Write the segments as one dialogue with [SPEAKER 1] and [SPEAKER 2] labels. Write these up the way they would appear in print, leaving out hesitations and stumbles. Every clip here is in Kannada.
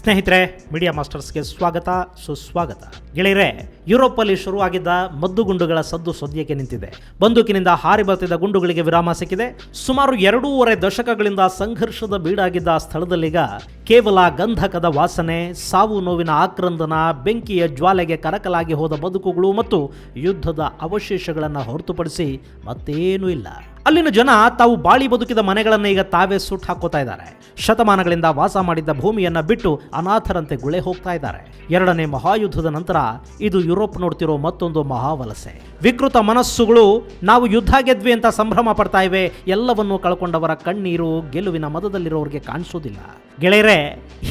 [SPEAKER 1] ಸ್ನೇಹಿತರೆ, ಮೀಡಿಯಾ ಮಾಸ್ಟರ್ಸ್ಗೆ ಸ್ವಾಗತ ಸುಸ್ವಾಗತ. ಗೆಳೆಯರೆ, ಯುರೋಪಲ್ಲಿ ಶುರುವಾಗಿದ್ದ ಮದ್ದುಗುಂಡುಗಳ ಸದ್ದು ಸದ್ಯಕ್ಕೆ ನಿಂತಿದೆ. ಬಂದೂಕಿನಿಂದ ಹಾರಿ ಬರ್ತಿದ್ದ ಗುಂಡುಗಳಿಗೆ ವಿರಾಮ ಸಿಕ್ಕಿದೆ. ಸುಮಾರು 2.5 ದಶಕಗಳಿಂದ ಸಂಘರ್ಷದ ಬೀಡಾಗಿದ್ದ ಸ್ಥಳದಲ್ಲೀಗ ಕೇವಲ ಗಂಧಕದ ವಾಸನೆ, ಸಾವು ನೋವಿನ ಆಕ್ರಂದನ, ಬೆಂಕಿಯ ಜ್ವಾಲೆಗೆ ಕರಕಲಾಗಿ ಹೋದ ಬದುಕುಗಳು ಮತ್ತು ಯುದ್ಧದ ಅವಶೇಷಗಳನ್ನು ಹೊರತುಪಡಿಸಿ ಮತ್ತೇನೂ ಇಲ್ಲ. ಅಲ್ಲಿನ ಜನ ತಾವು ಬಾಳಿ ಬದುಕಿದ ಮನೆಗಳನ್ನು ಈಗ ತಾವೇ ಸುಟ್ಟು ಹಾಕೋತಾ ಇದ್ದಾರೆ. ಶತಮಾನಗಳಿಂದ ವಾಸ ಮಾಡಿದ್ದ ಭೂಮಿಯನ್ನ ಬಿಟ್ಟು ಅನಾಥರಂತೆ ಗುಳೆ ಹೋಗ್ತಾ ಇದ್ದಾರೆ. 2ನೇ ಮಹಾಯುದ್ಧದ ನಂತರ ಇದು ಯುರೋಪ್ ನೋಡ್ತಿರೋ ಮತ್ತೊಂದು ಮಹಾವಲಸೆ. ವಿಕೃತ ಮನಸ್ಸುಗಳು ನಾವು ಯುದ್ಧ ಗೆದ್ವಿ ಅಂತ ಸಂಭ್ರಮ ಪಡ್ತಾ ಇವೆ. ಎಲ್ಲವನ್ನೂ ಕಳ್ಕೊಂಡವರ ಕಣ್ಣೀರು ಗೆಲುವಿನ ಮದದಲ್ಲಿರೋರಿಗೆ ಕಾಣಿಸೋದಿಲ್ಲ. ಗೆಳೆಯರೆ,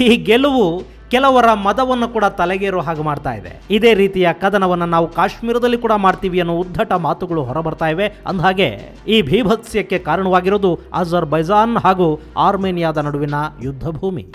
[SPEAKER 1] ಈ ಗೆಲುವು ಕೆಲವರ ಮದವನ್ನು ಕೂಡ ತಲೆಗೇರೋ ಹಾಗೆ ಮಾಡ್ತಾ ಇದೆ. ಇದೇ ರೀತಿಯ ಕದನವನ್ನು ನಾವು ಕಾಶ್ಮೀರದಲ್ಲಿ ಕೂಡ ಮಾಡ್ತೀವಿ ಅನ್ನೋ ಉದ್ದಟ ಮಾತುಗಳು ಹೊರಬರ್ತಾ ಇವೆ. ಅಂದಹಾಗೆ ಈ ಭೀಭತ್ಸ್ಯಕ್ಕೆ ಕಾರಣವಾಗಿರೋದು ಅಜರ್ಬೈಜಾನ್ ಹಾಗೂ ಆರ್ಮೇನಿಯಾದ ನಡುವಿನ ಯುದ್ಧ ಭೂಮಿ.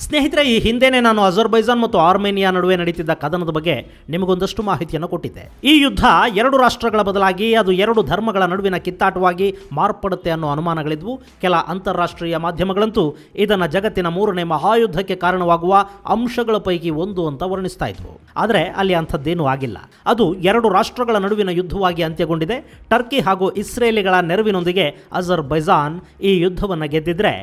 [SPEAKER 1] ಸ್ನೇಹಿತರೆ, ಈ ಹಿಂದೆನೇ ನಾನು ಅಜರ್ಬೈಜಾನ್ ಮತ್ತು ಆರ್ಮೇನಿಯಾ ನಡುವೆ ನಡೀತಿದ್ದ ಕದನದ ಬಗ್ಗೆ ನಿಮಗೊಂದಷ್ಟು ಮಾಹಿತಿಯನ್ನು ಕೊಟ್ಟಿದ್ದೆ. ಈ ಯುದ್ಧ 2 ರಾಷ್ಟ್ರಗಳ ಬದಲಾಗಿ ಅದು 2 ಧರ್ಮಗಳ ನಡುವಿನ ಕಿತ್ತಾಟವಾಗಿ ಮಾರ್ಪಡುತ್ತೆ ಅನ್ನೋ ಅನುಮಾನಗಳಿದ್ವು. ಕೆಲ ಅಂತಾರಾಷ್ಟ್ರೀಯ ಮಾಧ್ಯಮಗಳಂತೂ ಇದನ್ನು ಜಗತ್ತಿನ 3ನೇ ಮಹಾಯುದ್ಧಕ್ಕೆ ಕಾರಣವಾಗುವ ಅಂಶಗಳ ಪೈಕಿ ಒಂದು ಅಂತ ವರ್ಣಿಸ್ತಾ ಇದ್ವು. ಆದರೆ ಅಲ್ಲಿ ಅಂಥದ್ದೇನೂ ಆಗಿಲ್ಲ. ಅದು 2 ರಾಷ್ಟ್ರಗಳ ನಡುವಿನ ಯುದ್ಧವಾಗಿ ಅಂತ್ಯಗೊಂಡಿದೆ. ಟರ್ಕಿ ಹಾಗೂ ಇಸ್ರೇಲಿಗಳ ನೆರವಿನೊಂದಿಗೆ ಅಜರ್ಬೈಜಾನ್ ಈ ಯುದ್ಧವನ್ನು ಗೆದ್ದಿದ್ರೆ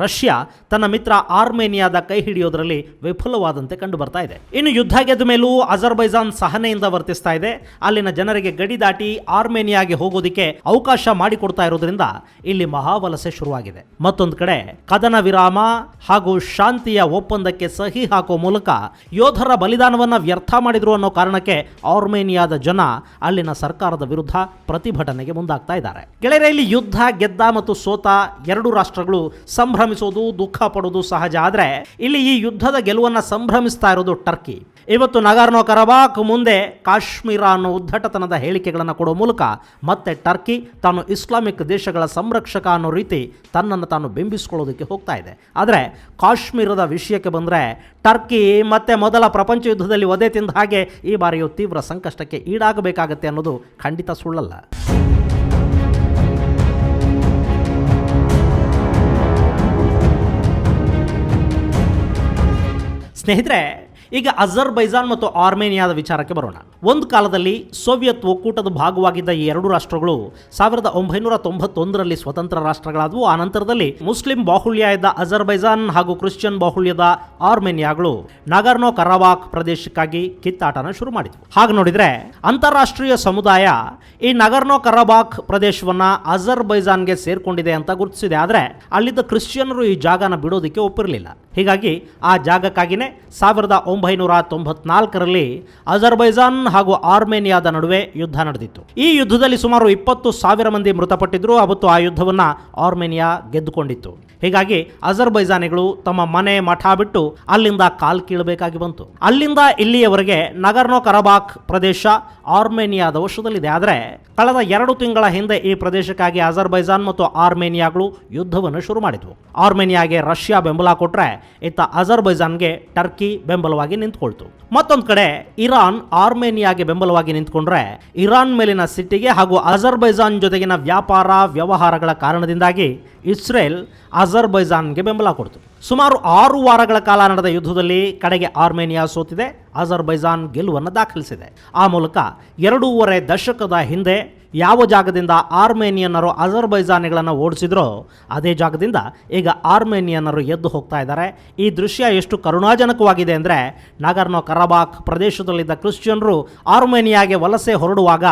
[SPEAKER 1] ರಷ್ಯಾ ತನ್ನ ಮಿತ್ರ ಆರ್ಮೇನಿಯಾದ ಕೈ ಹಿಡಿಯೋದ್ರಲ್ಲಿ ವಿಫಲವಾದಂತೆ ಕಂಡು ಬರ್ತಾ ಇದೆ. ಇನ್ನು ಯುದ್ಧ ಗೆದ್ದ ಮೇಲೂ ಅಜರ್ಬೈಜಾನ್ ಸಹನೆಯಿಂದ ವರ್ತಿಸ್ತಾ ಇದೆ. ಅಲ್ಲಿನ ಜನರಿಗೆ ಗಡಿ ದಾಟಿ ಆರ್ಮೇನಿಯಾಗೆ ಹೋಗೋದಿಕ್ಕೆ ಅವಕಾಶ ಮಾಡಿಕೊಡ್ತಾ ಇರೋದ್ರಿಂದ ಇಲ್ಲಿ ಮಹಾವಲಸೆ ಶುರುವಾಗಿದೆ. ಮತ್ತೊಂದು ಕಡೆ ಕದನ ವಿರಾಮ ಹಾಗೂ ಶಾಂತಿಯ ಒಪ್ಪಂದಕ್ಕೆ ಸಹಿ ಹಾಕುವ ಮೂಲಕ ಯೋಧರ ಬಲಿದಾನವನ್ನ ವ್ಯರ್ಥ ಮಾಡಿದ್ರು ಅನ್ನೋ ಕಾರಣಕ್ಕೆ ಆರ್ಮೇನಿಯಾದ ಜನ ಅಲ್ಲಿನ ಸರ್ಕಾರದ ವಿರುದ್ಧ ಪ್ರತಿಭಟನೆಗೆ ಮುಂದಾಗ್ತಾ ಇದ್ದಾರೆ. ಗೆಳೆಯರೆ, ಇಲ್ಲಿ ಯುದ್ಧ ಗೆದ್ದ ಮತ್ತು ಸೋತ 2 ರಾಷ್ಟ್ರಗಳು ಸಂಭ್ರಮಿಸೋದು, ದುಃಖ ಪಡೋದು ಸಹಜ. ಆದರೆ ಇಲ್ಲಿ ಈ ಯುದ್ಧದ ಗೆಲುವನ್ನು ಸಂಭ್ರಮಿಸ್ತಾ ಇರೋದು ಟರ್ಕಿ. ಇವತ್ತು ನಗಾರ್ನೋ ಕರಬಾಕ್ ಮುಂದೆ ಕಾಶ್ಮೀರ ಅನ್ನೋ ಉದ್ದಟತನದ ಹೇಳಿಕೆಗಳನ್ನು ಕೊಡೋ ಮೂಲಕ ಮತ್ತೆ ಟರ್ಕಿ ತಾನು ಇಸ್ಲಾಮಿಕ್ ದೇಶಗಳ ಸಂರಕ್ಷಕ ಅನ್ನೋ ರೀತಿ ತನ್ನನ್ನು ತಾನು ಬಿಂಬಿಸ್ಕೊಳ್ಳೋದಕ್ಕೆ ಹೋಗ್ತಾ ಇದೆ. ಆದರೆ ಕಾಶ್ಮೀರದ ವಿಷಯಕ್ಕೆ ಬಂದರೆ ಟರ್ಕಿ ಮತ್ತೆ ಮೊದಲ ಪ್ರಪಂಚ ಯುದ್ಧದಲ್ಲಿ ಒದೆ ತಿಂದ ಹಾಗೆ ಈ ಬಾರಿಯೂ ತೀವ್ರ ಸಂಕಷ್ಟಕ್ಕೆ ಈಡಾಗಬೇಕಾಗತ್ತೆ ಅನ್ನೋದು ಖಂಡಿತ ಸುಳ್ಳಲ್ಲ. ಸ್ನೇಹಿತರೆ, ಈಗ ಅಜರ್ಬೈಜಾನ್ ಮತ್ತು ಆರ್ಮೇನಿಯಾದ ವಿಚಾರಕ್ಕೆ ಬರೋಣ. ಒಂದು ಕಾಲದಲ್ಲಿ ಸೋವಿಯತ್ ಒಕ್ಕೂಟದ ಭಾಗವಾಗಿದ್ದ ಈ 2 ರಾಷ್ಟ್ರಗಳು 1991ರಲ್ಲಿ ಸ್ವತಂತ್ರ ರಾಷ್ಟ್ರಗಳಾದವು. ಆ ನಂತರದಲ್ಲಿ ಮುಸ್ಲಿಂ ಬಾಹುಳ್ಯ ಇದ್ದ ಅಜರ್ಬೈಜಾನ್ ಹಾಗೂ ಕ್ರಿಶ್ಚಿಯನ್ ಬಾಹುಳ್ಯದ ಆರ್ಮೇನಿಯಾಗಳು ನಗಾರ್ನೋ ಕರಾಬಾಕ್ ಪ್ರದೇಶಕ್ಕಾಗಿ ಕಿತ್ತಾಟನ ಶುರು ಮಾಡಿದ್ವು. ಹಾಗೆ ನೋಡಿದ್ರೆ ಅಂತಾರಾಷ್ಟ್ರೀಯ ಸಮುದಾಯ ಈ ನಗಾರ್ನೋ ಕರಾಬಾಕ್ ಪ್ರದೇಶವನ್ನ ಅಜರ್ಬೈಜಾನ್ಗೆ ಸೇರ್ಕೊಂಡಿದೆ ಅಂತ ಗುರುತಿಸಿದೆ. ಆದರೆ ಅಲ್ಲಿದ್ದ ಕ್ರಿಶ್ಚಿಯನ್ನರು ಈ ಜಾಗನ ಬಿಡೋದಕ್ಕೆ ಒಪ್ಪಿರಲಿಲ್ಲ. ಹೀಗಾಗಿ ಆ ಜಾಗಕ್ಕಾಗಿಯೇ 1994ರಲ್ಲಿ ಅಜರ್ಬೈಜಾನ್ ಹಾಗೂ ಆರ್ಮೇನಿಯಾದ ನಡುವೆ ಯುದ್ಧ ನಡೆದಿತ್ತು. ಈ ಯುದ್ಧದಲ್ಲಿ ಸುಮಾರು 20,000 ಮಂದಿ ಮೃತಪಟ್ಟಿದ್ರು. ಅವತ್ತು ಆ ಯುದ್ಧವನ್ನ ಆರ್ಮೇನಿಯಾ ಗೆದ್ದುಕೊಂಡಿತ್ತು. ಹೀಗಾಗಿ ಅಜರ್ಬೈಜಾನಿಗಳು ತಮ್ಮ ಮನೆ ಮಠ ಬಿಟ್ಟು ಅಲ್ಲಿಂದ ಕಾಲ್ ಕೀಳಬೇಕಾಗಿ ಬಂತು. ಅಲ್ಲಿಂದ ಇಲ್ಲಿಯವರೆಗೆ ನಗಾರ್ನೋ ಕರಾಬಾಕ್ ಪ್ರದೇಶ ಆರ್ಮೇನಿಯಾದ ವಶದಲ್ಲಿದೆ. ಆದರೆ ಕಳೆದ 2 ತಿಂಗಳ ಹಿಂದೆ ಈ ಪ್ರದೇಶಕ್ಕಾಗಿ ಅಜರ್ಬೈಜಾನ್ ಮತ್ತು ಆರ್ಮೇನಿಯಾಗಳು ಯುದ್ಧವನ್ನು ಶುರು ಮಾಡಿದ್ವು. ಆರ್ಮೇನಿಯಾಗೆ ರಷ್ಯಾ ಬೆಂಬಲ ಕೊಟ್ಟರೆ ಇತ್ತ ಅಜರ್ಬೈಜಾನ್ಗೆ ಟರ್ಕಿ ಬೆಂಬಲವಾಗಿ ನಿಂತ್ಕೊಳ್ತು. ಮತ್ತೊಂದು ಕಡೆ ಇರಾನ್ ಆರ್ಮೇನಿಯಾಗೆ ಬೆಂಬಲವಾಗಿ ನಿಂತ್ಕೊಂಡ್ರೆ ಇರಾನ್ ಮೇಲಿನ ಸಿಟ್ಟಿಗೆ ಹಾಗೂ ಅಜರ್ಬೈಜಾನ್ ಜೊತೆಗಿನ ವ್ಯಾಪಾರ ವ್ಯವಹಾರಗಳ ಕಾರಣದಿಂದಾಗಿ ಇಸ್ರೇಲ್ ಅಜರ್ಬೈಜಾನ್ಗೆ ಬೆಂಬಲ ಕೊಡ್ತು. ಸುಮಾರು 6 ವಾರಗಳ ಕಾಲ ನಡೆದ ಯುದ್ಧದಲ್ಲಿ ಕಡೆಗೆ ಆರ್ಮೇನಿಯಾ ಸೋತಿದೆ, ಅಜರ್ಬೈಜಾನ್ ಗೆಲುವನ್ನು ದಾಖಲಿಸಿದೆ. ಆ ಮೂಲಕ 2.5 ದಶಕದ ಹಿಂದೆ ಯಾವ ಜಾಗದಿಂದ ಆರ್ಮೇನಿಯನ್ನರು ಅಜರ್ಬೈಜಾನಿಗಳನ್ನು ಓಡಿಸಿದ್ರೋ ಅದೇ ಜಾಗದಿಂದ ಈಗ ಆರ್ಮೇನಿಯನ್ನರು ಎದ್ದು ಹೋಗ್ತಾ ಇದ್ದಾರೆ. ಈ ದೃಶ್ಯ ಎಷ್ಟು ಕರುಣಾಜನಕವಾಗಿದೆ ಅಂದರೆ ನಗಾರ್ನೋ ಕರಾಬಾಕ್ ಪ್ರದೇಶದಲ್ಲಿದ್ದ ಕ್ರಿಶ್ಚಿಯನ್ರು ಆರ್ಮೇನಿಯಾಗೆ ವಲಸೆ ಹೊರಡುವಾಗ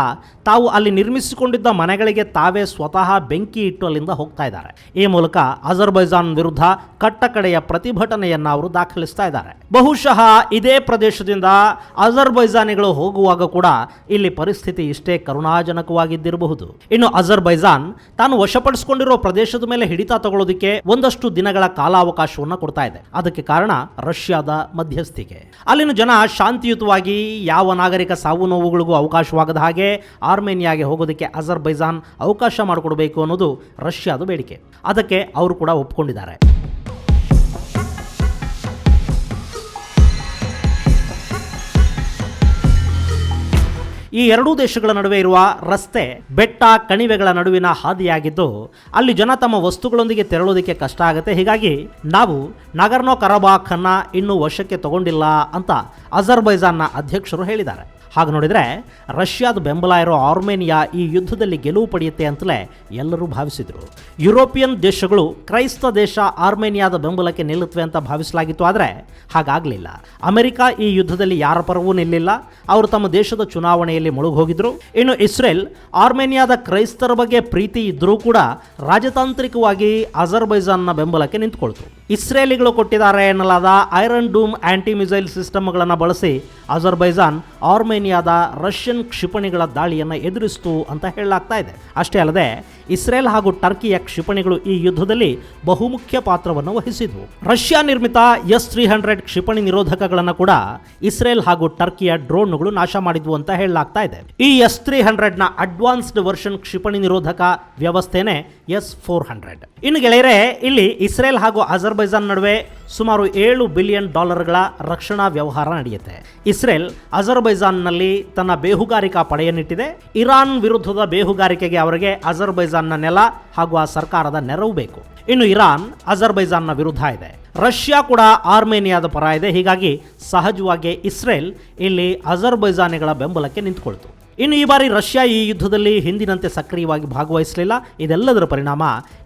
[SPEAKER 1] ತಾವು ಅಲ್ಲಿ ನಿರ್ಮಿಸಿಕೊಂಡಿದ್ದ ಮನೆಗಳಿಗೆ ತಾವೇ ಸ್ವತಃ ಬೆಂಕಿ ಇಟ್ಟು ಅಲ್ಲಿಂದ ಹೋಗ್ತಾ ಇದ್ದಾರೆ. ಈ ಮೂಲಕ ಅಜರ್ಬೈಜಾನ್ ವಿರುದ್ಧ ಕಟ್ಟಕಡೆಯ ಪ್ರತಿಭಟನೆಯನ್ನು ಅವರು ದಾಖಲಿಸ್ತಾ ಇದ್ದಾರೆ. ಬಹುಶಃ ಇದೇ ಪ್ರದೇಶದಿಂದ ಅಜರ್ಬೈಜಾನಿಗಳು ಹೋಗುವಾಗ ಕೂಡ ಇಲ್ಲಿ ಪರಿಸ್ಥಿತಿ ಇಷ್ಟೇ ಕರುಣಾಜನಕವಾಗಿದ್ದಿರಬಹುದು. ಇನ್ನು ಅಜರ್ಬೈಜಾನ್ ತಾನು ವಶಪಡಿಸಿಕೊಂಡಿರೋ ಪ್ರದೇಶದ ಮೇಲೆ ಹಿಡಿತ ತಗೊಳ್ಳೋದಕ್ಕೆ ಒಂದಷ್ಟು ದಿನಗಳ ಕಾಲಾವಕಾಶವನ್ನು ಕೊಡ್ತಾ ಇದೆ. ಅದಕ್ಕೆ ಕಾರಣ ರಷ್ಯಾದ ಮಧ್ಯಸ್ಥಿಕೆ. ಅಲ್ಲಿನ ಜನ ಶಾಂತಿಯುತವಾಗಿ ಯಾವ ನಾಗರಿಕ ಸಾವು ನೋವುಗಳಿಗೂ ಅವಕಾಶವಾಗದ ಹಾಗೆ ಆರ್ಮೇನಿಯಾಗೆ ಹೋಗೋದಕ್ಕೆ ಅಜರ್ಬೈಜಾನ್ ಅವಕಾಶ ಮಾಡಿಕೊಡಬೇಕು ಅನ್ನೋದು ರಷ್ಯಾದ ಬೇಡಿಕೆ. ಅದಕ್ಕೆ ಅವರು ಕೂಡ ಒಪ್ಪಿಕೊಂಡಿದ್ದಾರೆ. ಈ ಎರಡೂ ದೇಶಗಳ ನಡುವೆ ಇರುವ ರಸ್ತೆ ಬೆಟ್ಟ ಕಣಿವೆಗಳ ನಡುವಿನ ಹಾದಿಯಾಗಿದ್ದು ಅಲ್ಲಿ ಜನ ತಮ್ಮ ವಸ್ತುಗಳೊಂದಿಗೆ ತೆರಳೋದಕ್ಕೆ ಕಷ್ಟ ಆಗುತ್ತೆ. ಹೀಗಾಗಿ ನಾವು ನಗರ್ನೋ ಕರಬಾಖ್ ಅನ್ನ ಇನ್ನೂ ವಶಕ್ಕೆ ತಗೊಂಡಿಲ್ಲ ಅಂತ ಅಜರ್ಬೈಜಾನ್ನ ಅಧ್ಯಕ್ಷರು ಹೇಳಿದ್ದಾರೆ. ಹಾಗೆ ನೋಡಿದರೆ ರಷ್ಯಾದ ಬೆಂಬಲ ಇರೋ ಆರ್ಮೇನಿಯಾ ಈ ಯುದ್ಧದಲ್ಲಿ ಗೆಲುವು ಪಡೆಯುತ್ತೆ ಅಂತಲೇ ಎಲ್ಲರೂ ಭಾವಿಸಿದರು. ಯುರೋಪಿಯನ್ ದೇಶಗಳು ಕ್ರೈಸ್ತ ದೇಶ ಆರ್ಮೇನಿಯಾದ ಬೆಂಬಲಕ್ಕೆ ನಿಲ್ಲುತ್ತವೆ ಅಂತ ಭಾವಿಸಲಾಗಿತ್ತು. ಆದರೆ ಹಾಗಾಗಲಿಲ್ಲ. ಅಮೆರಿಕ ಈ ಯುದ್ಧದಲ್ಲಿ ಯಾರ ಪರವೂ ನಿಲ್ಲಿಲ್ಲ. ಅವರು ತಮ್ಮ ದೇಶದ ಚುನಾವಣೆಯಲ್ಲಿ ಮುಳುಗೋಗಿದ್ರು. ಇನ್ನು ಇಸ್ರೇಲ್ ಆರ್ಮೇನಿಯಾದ ಕ್ರೈಸ್ತರ ಬಗ್ಗೆ ಪ್ರೀತಿ ಇದ್ದರೂ ಕೂಡ ರಾಜತಾಂತ್ರಿಕವಾಗಿ ಅಜರ್ಬೈಜಾನ್ನ ಬೆಂಬಲಕ್ಕೆ ನಿಂತುಕೊಳ್ತು. ಇಸ್ರೇಲಿಗಳು ಕೊಟ್ಟಿದ್ದಾರೆ ಎನ್ನಲಾದ ಐರನ್ ಡೂಮ್ ಆಂಟಿ ಮಿಸೈಲ್ ಸಿಸ್ಟಮ್ಗಳನ್ನು ಬಳಸಿ ಅಜರ್ಬೈಜಾನ್ ಆರ್ಮೇನಿಯಾದ ರಷ್ಯನ್ ಕ್ಷಿಪಣಿಗಳ ದಾಳಿಯನ್ನು ಎದುರಿಸಿತು ಅಂತ ಹೇಳಲಾಗ್ತಾ ಇದೆ. ಅಷ್ಟೇ ಅಲ್ಲದೆ ಇಸ್ರೇಲ್ ಹಾಗೂ ಟರ್ಕಿಯ ಕ್ಷಿಪಣಿಗಳು ಈ ಯುದ್ಧದಲ್ಲಿ ಬಹುಮುಖ್ಯ ಪಾತ್ರವನ್ನು ವಹಿಸಿದ್ವು. ರಷ್ಯಾ ನಿರ್ಮಿತ S-300 ಕ್ಷಿಪಣಿ ನಿರೋಧಕಗಳನ್ನು ಕೂಡ ಇಸ್ರೇಲ್ ಹಾಗೂ ಟರ್ಕಿಯ ಡ್ರೋನ್ಗಳು ನಾಶ ಮಾಡಿದ್ವು ಅಂತ ಹೇಳಲಾಗ್ತಾ ಇದೆ. ಈ S-300 ನ ಅಡ್ವಾನ್ಸ್ಡ್ ವರ್ಷನ್ ಕ್ಷಿಪಣಿ ನಿರೋಧಕ ವ್ಯವಸ್ಥೆನೇ S-400. ಇನ್ನು ಗೆಳೆಯರೆ, ಇಲ್ಲಿ ಇಸ್ರೇಲ್ ಹಾಗೂ ಅಜರ್ಬೈಜಾನ್ ನಡುವೆ ಸುಮಾರು $7 ಬಿಲಿಯನ್ ರಕ್ಷಣಾ ವ್ಯವಹಾರ ನಡೆಯುತ್ತೆ. ಇಸ್ರೇಲ್ ಅಜರ್ಬೈಜಾನ್ನಲ್ಲಿ ತನ್ನ ಬೇಹುಗಾರಿಕಾ ಪಡೆಯನ್ನಿಟ್ಟಿದೆ. ಇರಾನ್ ವಿರುದ್ಧದ ಬೇಹುಗಾರಿಕೆಗೆ ಅವರಿಗೆ ಅಜರ್ಬೈಜಾನ್ನ ನೆಲ ಹಾಗೂ ಆ ಸರ್ಕಾರದ ನೆರವು ಬೇಕು. ಇನ್ನು ಇರಾನ್ ಅಜರ್ಬೈಜಾನ್ನ ವಿರುದ್ಧ ಇದೆ. ರಷ್ಯಾ ಕೂಡ ಆರ್ಮೇನಿಯಾದ ಪರ ಇದೆ. ಹೀಗಾಗಿ ಸಹಜವಾಗಿ ಇಸ್ರೇಲ್ ಇಲ್ಲಿ ಅಜರ್ಬೈಜಾನಿಗಳ ಬೆಂಬಲಕ್ಕೆ ನಿಂತುಕೊಳ್ತು. ಇನ್ನು ಈ ಬಾರಿ ರಷ್ಯಾ ಈ ಯುದ್ಧದಲ್ಲಿ ಹಿಂದಿನಂತೆ ಸಕ್ರಿಯವಾಗಿ ಭಾಗವಹಿಸಲಿಲ್ಲ. ಇದೆಲ್ಲದರ ಪರಿಣಾಮ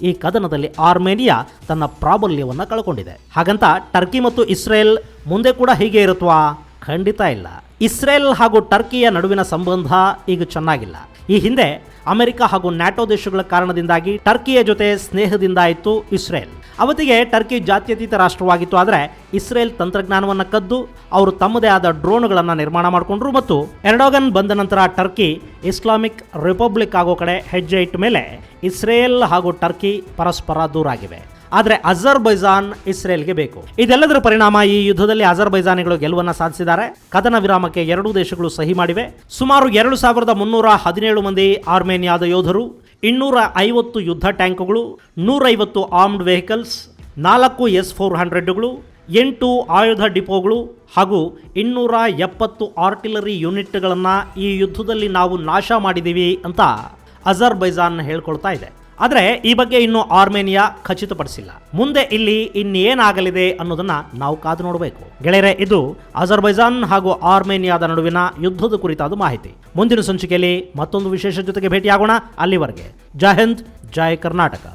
[SPEAKER 1] ಈ ಕದನದಲ್ಲಿ ಆರ್ಮೇನಿಯಾ ತನ್ನ ಪ್ರಾಬಲ್ಯವನ್ನು ಕಳ್ಕೊಂಡಿದೆ. ಹಾಗಂತ ಟರ್ಕಿ ಮತ್ತು ಇಸ್ರೇಲ್ ಮುಂದೆ ಕೂಡ ಹೀಗೆ ಇರುತ್ವಾ? ಖಂಡಿತ ಇಲ್ಲ. ಇಸ್ರೇಲ್ ಹಾಗೂ ಟರ್ಕಿಯ ನಡುವಿನ ಸಂಬಂಧ ಈಗ ಚೆನ್ನಾಗಿಲ್ಲ. ಈ ಹಿಂದೆ ಅಮೆರಿಕ ಹಾಗೂ ನ್ಯಾಟೋ ದೇಶಗಳ ಕಾರಣದಿಂದಾಗಿ ಟರ್ಕಿಯ ಜೊತೆ ಸ್ನೇಹದಿಂದ ಇತ್ತು ಇಸ್ರೇಲ್. ಅವತ್ತಿಗೆ ಟರ್ಕಿ ಜಾತ್ಯತೀತ ರಾಷ್ಟ್ರವಾಗಿತ್ತು. ಆದರೆ ಇಸ್ರೇಲ್ ತಂತ್ರಜ್ಞಾನವನ್ನು ಕದ್ದು ಅವರು ತಮ್ಮದೇ ಆದ ಡ್ರೋನ್ಗಳನ್ನು ನಿರ್ಮಾಣ ಮಾಡಿಕೊಂಡ್ರು ಮತ್ತು ಎರ್ಡೋಗನ್ ಬಂದ ನಂತರ ಟರ್ಕಿ ಇಸ್ಲಾಮಿಕ್ ರಿಪಬ್ಲಿಕ್ ಆಗೋ ಕಡೆ ಹೆಜ್ಜೆ ಇಟ್ಟ ಮೇಲೆ ಇಸ್ರೇಲ್ ಹಾಗೂ ಟರ್ಕಿ ಪರಸ್ಪರ ದೂರ ಆಗಿವೆ. ಆದರೆ ಅಜರ್ಬೈಜಾನ್ ಇಸ್ರೇಲ್ಗೆ ಬೇಕು. ಇದೆಲ್ಲದರ ಪರಿಣಾಮ ಈ ಯುದ್ಧದಲ್ಲಿ ಅಜರ್ಬೈಜಾನಿಗಳು ಗೆಲುವನ್ನು ಸಾಧಿಸಿದ್ದಾರೆ. ಕದನ ವಿರಾಮಕ್ಕೆ ಎರಡೂ ದೇಶಗಳು ಸಹಿ ಮಾಡಿವೆ. ಸುಮಾರು 2317 ಮಂದಿ ಆರ್ಮೇನಿಯಾದ ಯೋಧರು, 250 ಯುದ್ಧ ಟ್ಯಾಂಕ್ಗಳು, 150 ಆರ್ಮ್ಡ್ ವೆಹಿಕಲ್ಸ್, 4 S-400ಗಳು, 8 ಆಯುಧ ಡಿಪೋಗಳು ಹಾಗೂ 270 ಆರ್ಟಿಲರಿ ಯೂನಿಟ್ಗಳನ್ನು ಈ ಯುದ್ಧದಲ್ಲಿ ನಾವು ನಾಶ ಮಾಡಿದ್ದೀವಿ ಅಂತ ಅಜರ್ಬೈಜಾನ್ ಹೇಳ್ಕೊಳ್ತಾ ಇದೆ. ಆದರೆ ಈ ಬಗ್ಗೆ ಇನ್ನೂ ಆರ್ಮೇನಿಯಾ ಖಚಿತಪಡಿಸಿಲ್ಲ. ಮುಂದೆ ಇಲ್ಲಿ ಇನ್ನೇನಾಗಲಿದೆ ಅನ್ನೋದನ್ನ ನಾವು ಕಾದು ನೋಡಬೇಕು. ಗೆಳೆಯರೆ, ಇದು ಅಜರ್ಬೈಜಾನ್ ಹಾಗೂ ಆರ್ಮೇನಿಯಾದ ನಡುವಿನ ಯುದ್ಧದ ಕುರಿತಾದ ಮಾಹಿತಿ. ಮುಂದಿನ ಸಂಚಿಕೆಯಲ್ಲಿ ಮತ್ತೊಂದು ವಿಶೇಷ ಜೊತೆಗೆ ಭೇಟಿಯಾಗೋಣ. ಅಲ್ಲಿವರೆಗೆ ಜೈ ಹಿಂದ್, ಜೈ ಕರ್ನಾಟಕ.